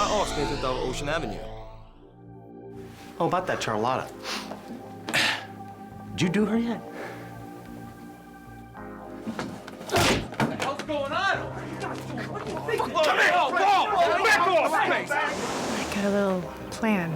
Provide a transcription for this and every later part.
avsnittet of Ocean Avenue. Oh, about that Charlotta. Did you do her yet? What the hell's going on? What do you think? Come here! Whoa! Back off! I got a little plan.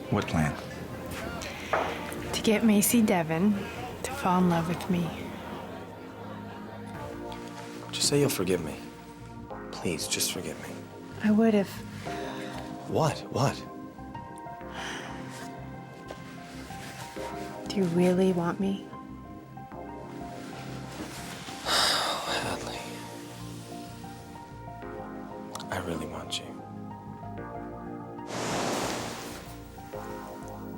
What plan? To get Macy Devon to fall in love with me. Just say you'll forgive me. Please, just forgive me. I would if... What? What? Do you really want me? Hadley. I really want you.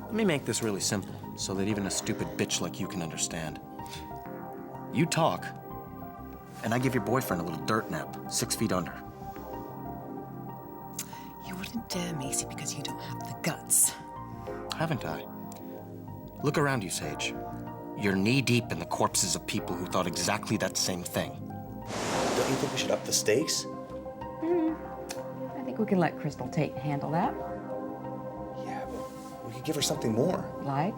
Let me make this really simple, so that even a stupid bitch like you can understand. You talk, and I give your boyfriend a little dirt nap, 6 feet under. You wouldn't dare Macy because you don't have the guts. Haven't I? Look around you, Sage. You're knee-deep in the corpses of people who thought exactly that same thing. Don't you think we should up the stakes? I think we can let Crystal Tate handle that. Yeah, but we could give her something more. Like?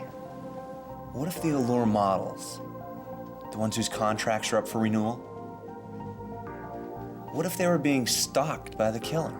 What if the Allure models, the ones whose contracts are up for renewal, what if they were being stalked by the killer?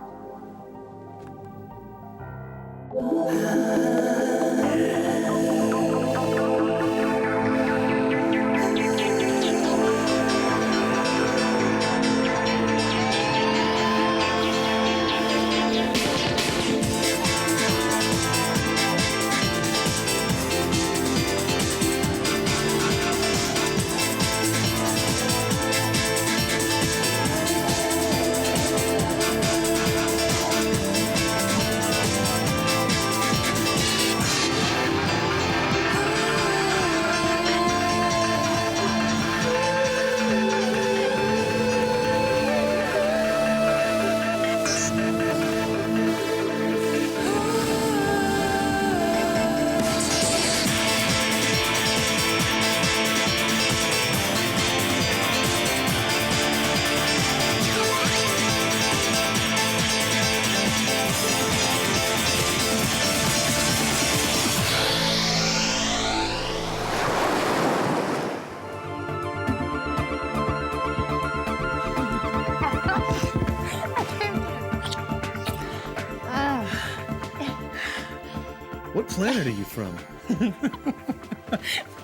What planet are you from?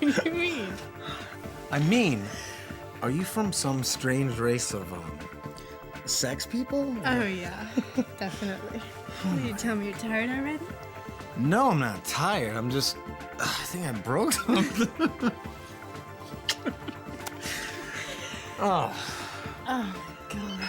What do you mean? I mean, are you from some strange race of, sex people? Oh, yeah, definitely. Will you tell me you're tired already? No, I'm not tired. I'm just... I think I broke something. Oh. Oh, my God.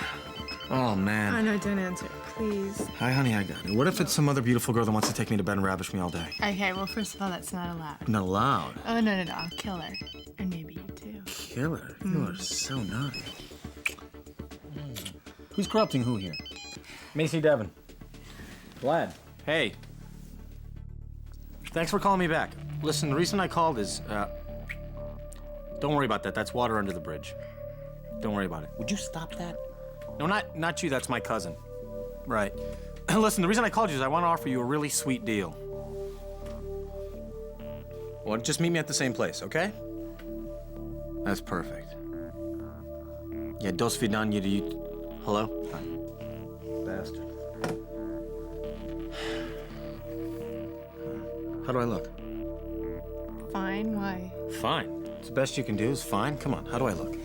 Oh, man. Oh, no, don't answer it, please. Hi, honey, I got it. What if it's some other beautiful girl that wants to take me to bed and ravish me all day? Okay, well, first of all, that's not allowed. Not allowed. Oh, no, I'll kill her. And maybe you, too. Kill her? You are so naughty. Who's corrupting who here? Macy Devon. Vlad. Hey. Thanks for calling me back. Listen, the reason I called is, don't worry about that. That's water under the bridge. Don't worry about it. Would you stop that? No, not you. That's my cousin. Right. Listen, the reason I called you is I want to offer you a really sweet deal. Well, just meet me at the same place, okay? That's perfect. Yeah, dos vidania do you... Hello? Hi. Bastard. How do I look? Fine, why? Fine. It's the best you can do is fine. Come on, how do I look?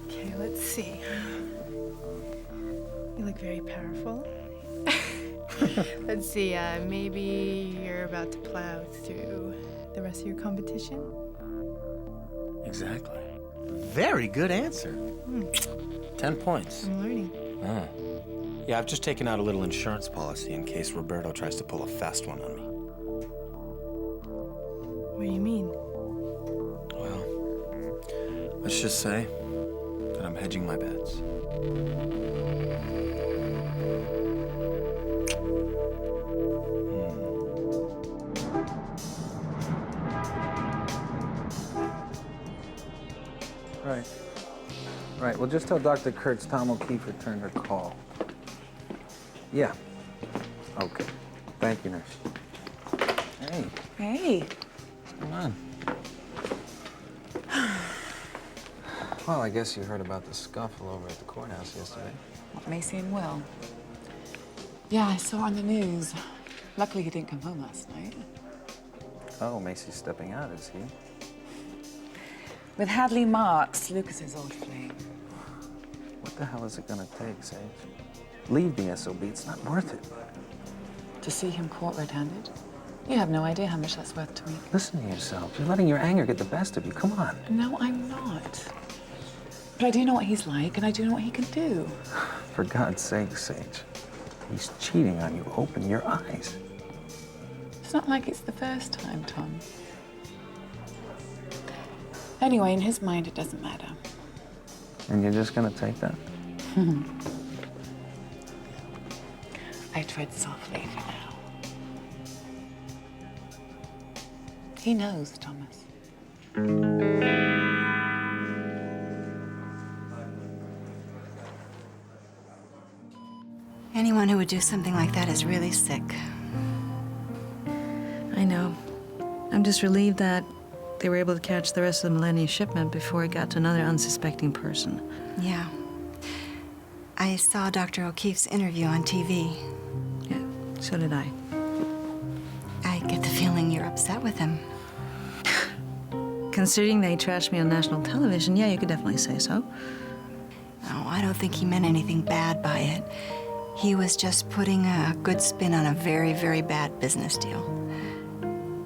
Okay, let's see. You look very powerful. Let's see, maybe you're about to plow through the rest of your competition? Exactly. Very good answer. 10 points. I'm learning. Ah. Yeah, I've just taken out a little insurance policy in case Roberto tries to pull a fast one on me. What do you mean? Well, let's just say that I'm hedging my bets. Right. Right. Well, just tell Dr. Kurtz Thom O'Keefe returned her call. Yeah. Okay. Thank you, nurse. Hey, Hey. what's going on? Well, I guess you heard about the scuffle over at the courthouse yesterday. What, Macy and Will? Yeah, I saw on the news. Luckily, he didn't come home last night. Oh, Macy's stepping out, is he? With Hadley Marks, Lucas's old flame. What the hell is it gonna take, Sage? Leave the SOB, it's not worth it. To see him caught red-handed? You have no idea how much that's worth to me. Listen to yourself. You're letting your anger get the best of you. Come on. No, I'm not. But I do know what he's like, and I do know what he can do. For God's sake, Sage. He's cheating on you. Open your eyes. It's not like it's the first time, Thom. Anyway, in his mind, it doesn't matter. And you're just gonna take that? I tread softly for now. He knows, Thomas. Anyone who would do something like that is really sick. I know. I'm just relieved that they were able to catch the rest of the Millennium shipment before it got to another unsuspecting person. Yeah. I saw Dr. O'Keefe's interview on TV. Yeah, so did I. I get the feeling you're upset with him. Considering they trashed me on national television, yeah, you could definitely say so. No, I don't think he meant anything bad by it. He was just putting a good spin on a very, very bad business deal.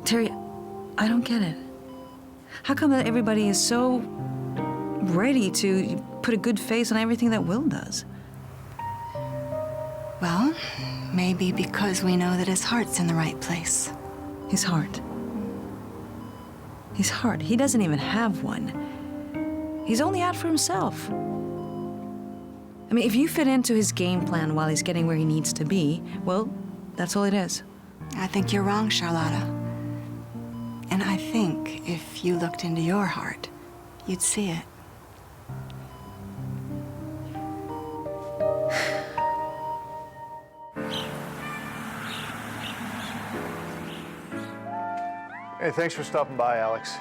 Terry, I don't get it. How come that everybody is so ready to put a good face on everything that Will does? Well, maybe because we know that his heart's in the right place. His heart. His heart. He doesn't even have one. He's only out for himself. I mean, if you fit into his game plan while he's getting where he needs to be, well, that's all it is. I think you're wrong, Charlotta. And I think if you looked into your heart, you'd see it. Hey, thanks for stopping by, Alex.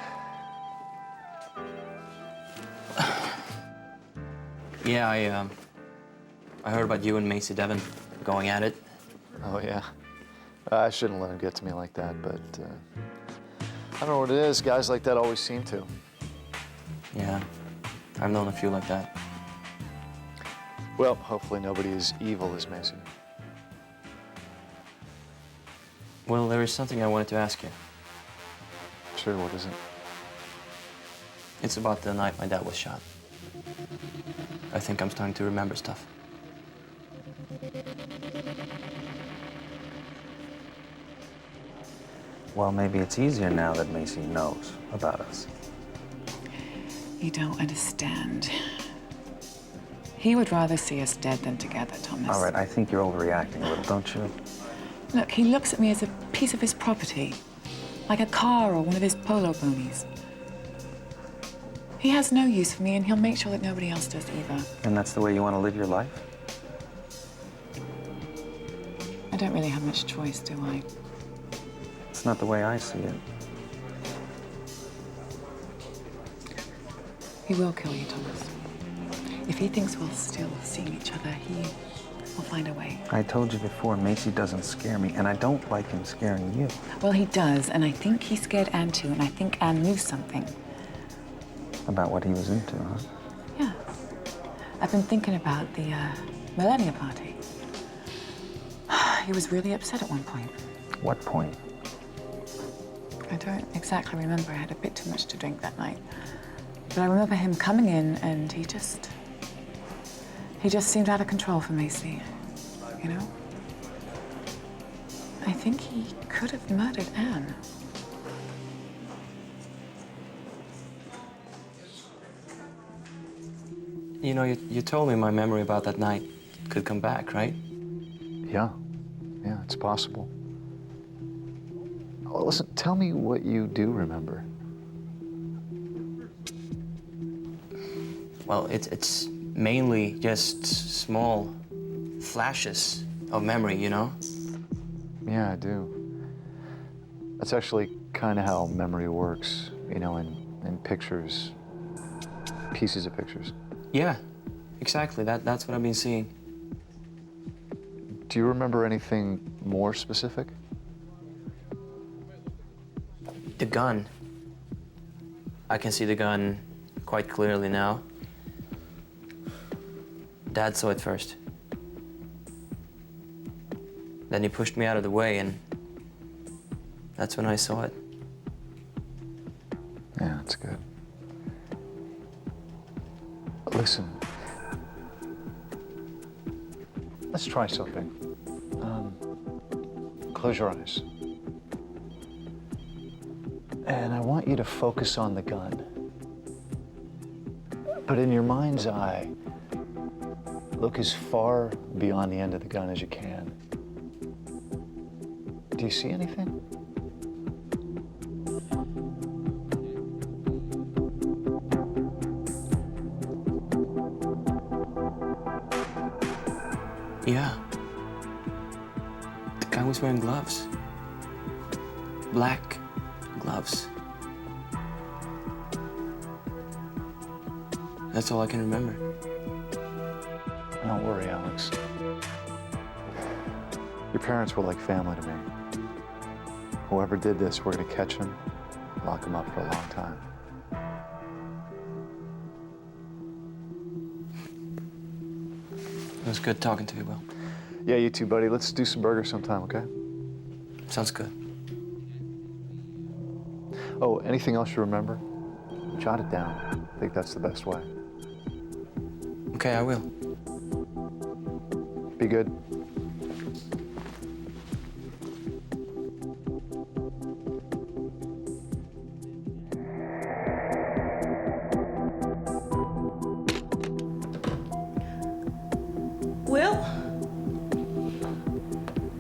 Yeah, I heard about you and Macy Devon going at it. Oh, yeah. I shouldn't let him get to me like that, but I don't know what it is. Guys like that always seem to. Yeah, I've known a few like that. Well, hopefully nobody as evil as Macy. Well, there is something I wanted to ask you. Sure, what is it? It's about the night my dad was shot. I think I'm starting to remember stuff. Well, maybe it's easier now that Macy knows about us. You don't understand. He would rather see us dead than together, Thomas. All right, I think you're overreacting a little, don't you? Look, he looks at me as a piece of his property, like a car or one of his polo ponies. He has no use for me, and he'll make sure that nobody else does either. And that's the way you want to live your life? I don't really have much choice, do I? It's not the way I see it. He will kill you, Thomas. If he thinks we'll still see each other, he will find a way. I told you before, Macy doesn't scare me, and I don't like him scaring you. Well, he does, and I think he scared Anne too, and I think Anne knew something. About what he was into, huh? Yeah. I've been thinking about the Millennia party. He was really upset at one point. What point? I don't exactly remember. I had a bit too much to drink that night. But I remember him coming in, and he just seemed out of control for Macy, you know? I think he could have murdered Anne. You know, you told me my memory about that night could come back, right? Yeah, it's possible. Oh, listen, tell me what you do remember. Well, it's mainly just small flashes of memory, you know? Yeah, I do. That's actually kind of how memory works, you know, in pictures, pieces of pictures. Yeah, exactly. That's what I've been seeing. Do you remember anything more specific? The gun. I can see the gun quite clearly now. Dad saw it first. Then he pushed me out of the way, and that's when I saw it. Yeah, that's good. Listen, let's try something. Close your eyes. And I want you to focus on the gun. But in your mind's eye, look as far beyond the end of the gun as you can. Do you see anything? Yeah. The guy was wearing gloves. Black gloves. That's all I can remember. Don't worry, Alex. Your parents were like family to me. Whoever did this, we're gonna catch him, lock him up for a long time. It was good talking to you, Will. Yeah, you too, buddy. Let's do some burgers sometime, okay? Sounds good. Oh, anything else you remember? Jot it down. I think that's the best way. Okay, I will. Be good. Will?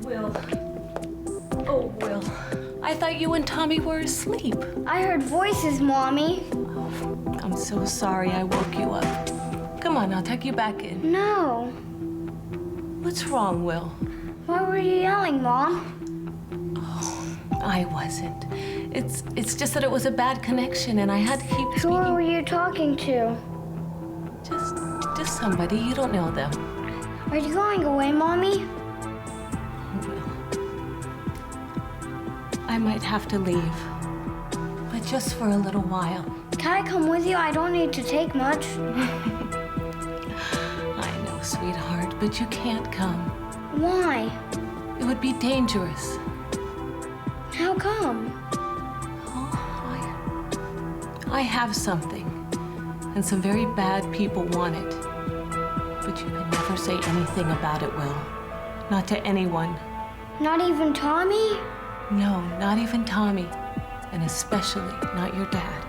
Will. Oh, Will. I thought you and Tommy were asleep. I heard voices, Mommy. Oh, I'm so sorry I woke you up. Come on, I'll tuck you back in. No. What's wrong, Will? Why were you yelling, Mom? Oh, I wasn't. It's just that it was a bad connection and I had to keep speaking. Who were you talking to? Just somebody. You don't know them. Are you going away, Mommy? Will. I might have to leave. But just for a little while. Can I come with you? I don't need to take much. I know, sweetheart, but you can't come. Why? It would be dangerous. How come? Oh, I have something, and some very bad people want it. But you can never say anything about it, Will. Not to anyone. Not even Tommy? No, not even Tommy. And especially not your dad.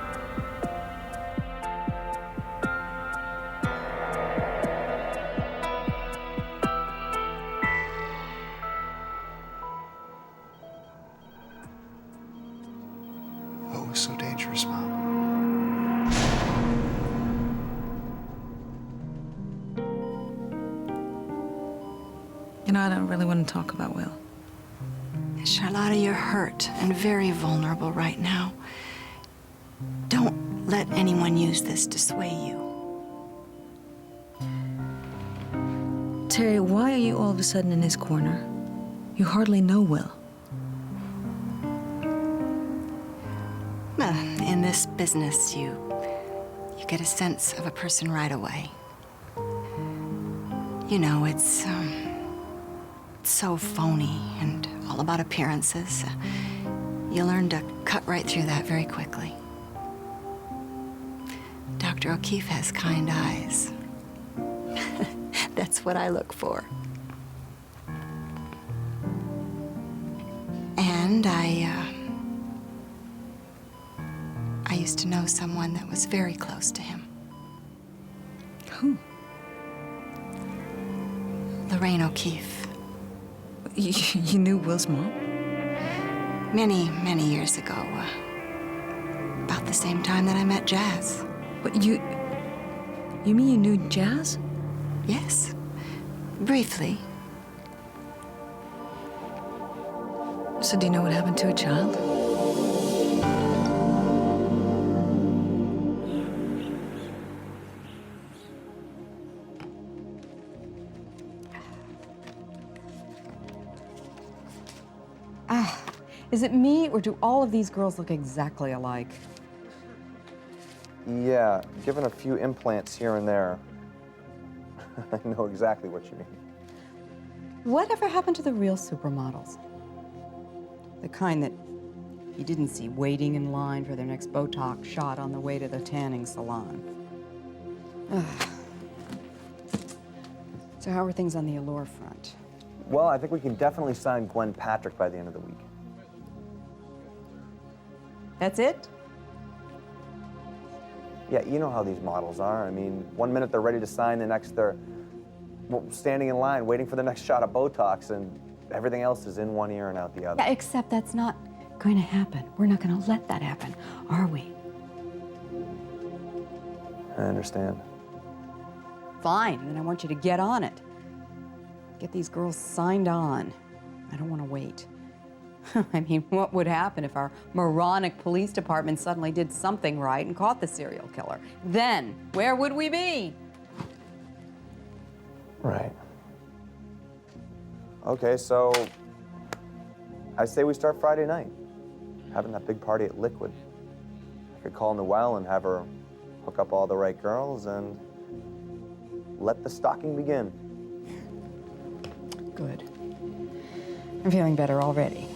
What was so dangerous, Mom? You know, I don't really want to talk about Will. Charlotta, you're hurt and very vulnerable right now. Don't let anyone use this to sway you. Terry, why are you all of a sudden in his corner? You hardly know Will. In this business, you get a sense of a person right away. You know, it's so phony and all about appearances. You learn to cut right through that very quickly. Dr. O'Keefe has kind eyes. That's what I look for. And I used to know someone that was very close to him. Who? Lorraine O'Keefe. You knew Will's mom? Many, many years ago. About the same time that I met Jazz. But you mean you knew Jazz? Yes. Briefly. So do you know what happened to a child? Is it me, or do all of these girls look exactly alike? Yeah, given a few implants here and there, I know exactly what you mean. Whatever happened to the real supermodels? The kind that you didn't see waiting in line for their next Botox shot on the way to the tanning salon. Ugh. So how are things on the Allure front? Well, I think we can definitely sign Gwen Patrick by the end of the week. That's it? Yeah, you know how these models are. I mean, one minute they're ready to sign, the next they're standing in line waiting for the next shot of Botox, and everything else is in one ear and out the other. Yeah, except that's not going to happen. We're not going to let that happen, are we? I understand. Fine, then I want you to get on it. Get these girls signed on. I don't want to wait. I mean, what would happen if our moronic police department suddenly did something right and caught the serial killer? Then, where would we be? Right. Okay, so I say we start Friday night, having that big party at Liquid. I could call Noelle and have her hook up all the right girls and let the stalking begin. Good. I'm feeling better already.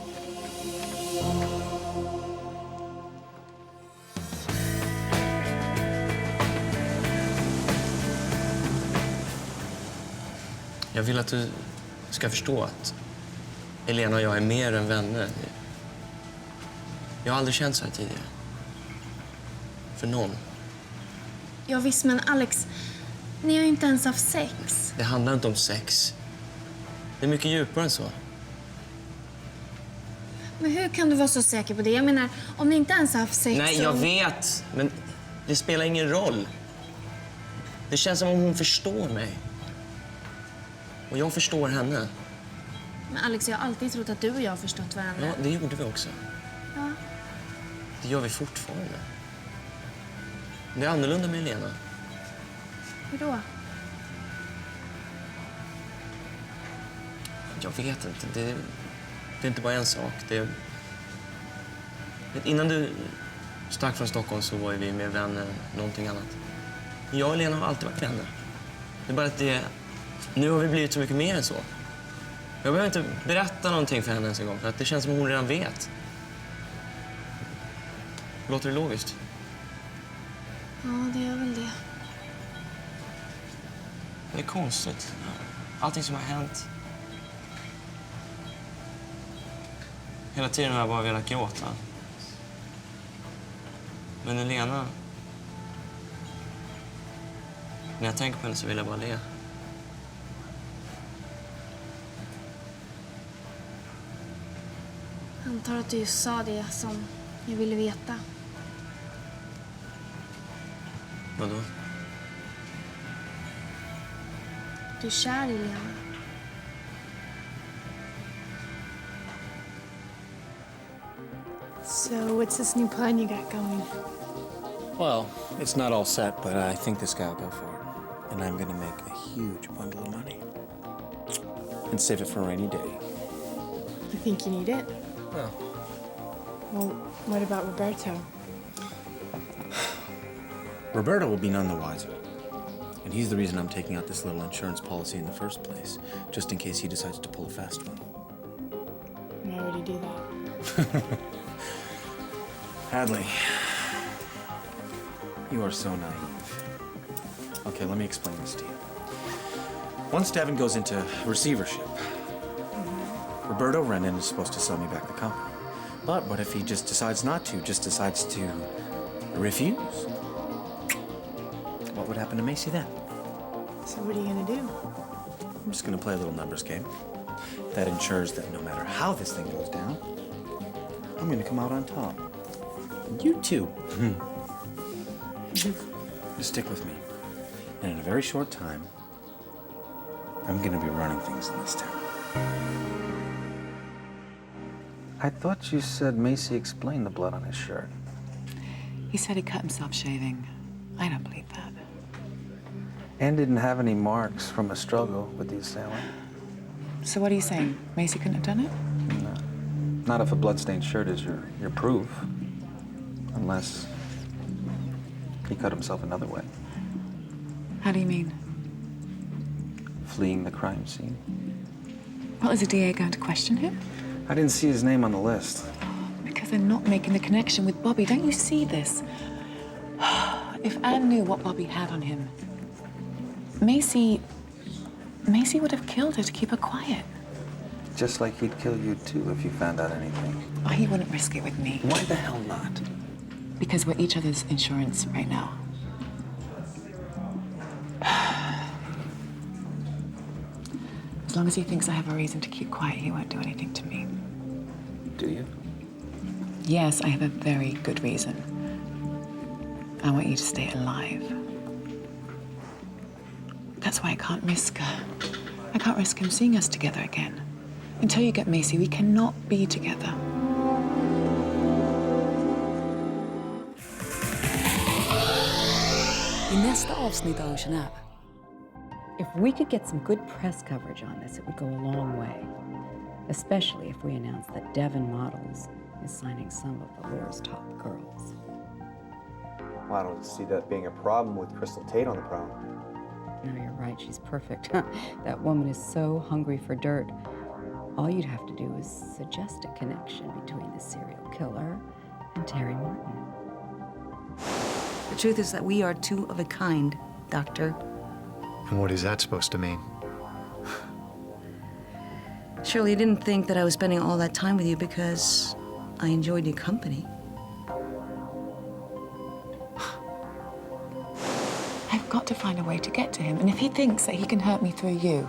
Jag vill att du ska förstå att Elena och jag är mer än vänner. Jag har aldrig känt så här tidigare. För någon. Ja visst, men Alex, ni har ju inte ens haft sex. Det handlar inte om sex. Det är mycket djupare än så. Men hur kan du vara så säker på det? Jag menar, om ni inte ens har haft sex. Nej, jag vet. Men det spelar ingen roll. Det känns som om hon förstår mig. Och jag förstår henne. Men Alex, jag har alltid trott att du och jag har förstått varandra. Ja, det gjorde vi också. Ja. Det gör vi fortfarande. Det är annorlunda med Elena. Hur då? Jag vet inte. Det är inte bara en sak. Innan du stack från Stockholm så var vi mer vänner än någonting annat. Jag och Elena har alltid varit vänner. Det är bara att nu har vi blivit så mycket mer än så. Jag behöver inte berätta någonting för henne ens en gång, för att det känns som hon redan vet. Låter det logiskt? Ja, det gör väl det. Det är konstigt. Allting som har hänt. Hela tiden har jag bara velat gråta. Men Elena... När jag tänker på henne så vill jag bara le. Jag antar att du just sa det som jag ville veta. Vadå? Du är kär i Lena. So, what's this new plan you got going? Well, it's not all set, but I think this guy will go for it. And I'm gonna make a huge bundle of money. And save it for a rainy day. You think you need it? Well, Well, what about Roberto? Roberto will be none the wiser. And he's the reason I'm taking out this little insurance policy in the first place, just in case he decides to pull a fast one. Why would he do that? Hadley, you are so naive. Okay, let me explain this to you. Once Devin goes into receivership, Roberto Rennan is supposed to sell me back the company. But what if he just decides not to, just decides to refuse? What would happen to Macy then? So what are you gonna do? I'm just gonna play a little numbers game. That ensures that no matter how this thing goes down, I'm gonna come out on top. And you too. Just stick with me. And in a very short time, I'm gonna be running things in this town. I thought you said Macy explained the blood on his shirt. He said he cut himself shaving. I don't believe that. And didn't have any marks from a struggle with the assailant. So what are you saying? Macy couldn't have done it? No. Not if a bloodstained shirt is your proof. Unless he cut himself another way. How do you mean? Fleeing the crime scene. Well, is the DA going to question him? I didn't see his name on the list. Because they're not making the connection with Bobby. Don't you see this? If Anne knew what Bobby had on him, Macy would have killed her to keep her quiet. Just like he'd kill you too if you found out anything. Oh, he wouldn't risk it with me. Why the hell not? Because we're each other's insurance right now. As long as he thinks I have a reason to keep quiet, he won't do anything to me. Do you? Yes, I have a very good reason. I want you to stay alive. That's why I can't risk him seeing us together again. Until you get Macy, we cannot be together. I nästa avsnitt av Ocean Up. If we could get some good press coverage on this, it would go a long way. Especially if we announce that Devon Models is signing some of Allure's top girls. Well, I don't see that being a problem with Crystal Tate on the prowl. No, you're right. She's perfect. That woman is so hungry for dirt. All you'd have to do is suggest a connection between the serial killer and Terry Martin. The truth is that we are two of a kind, Doctor. And what is that supposed to mean? Surely you didn't think that I was spending all that time with you because I enjoyed your company. I've got to find a way to get to him, and if he thinks that he can hurt me through you,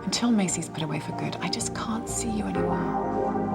until Macy's put away for good, I just can't see you anymore.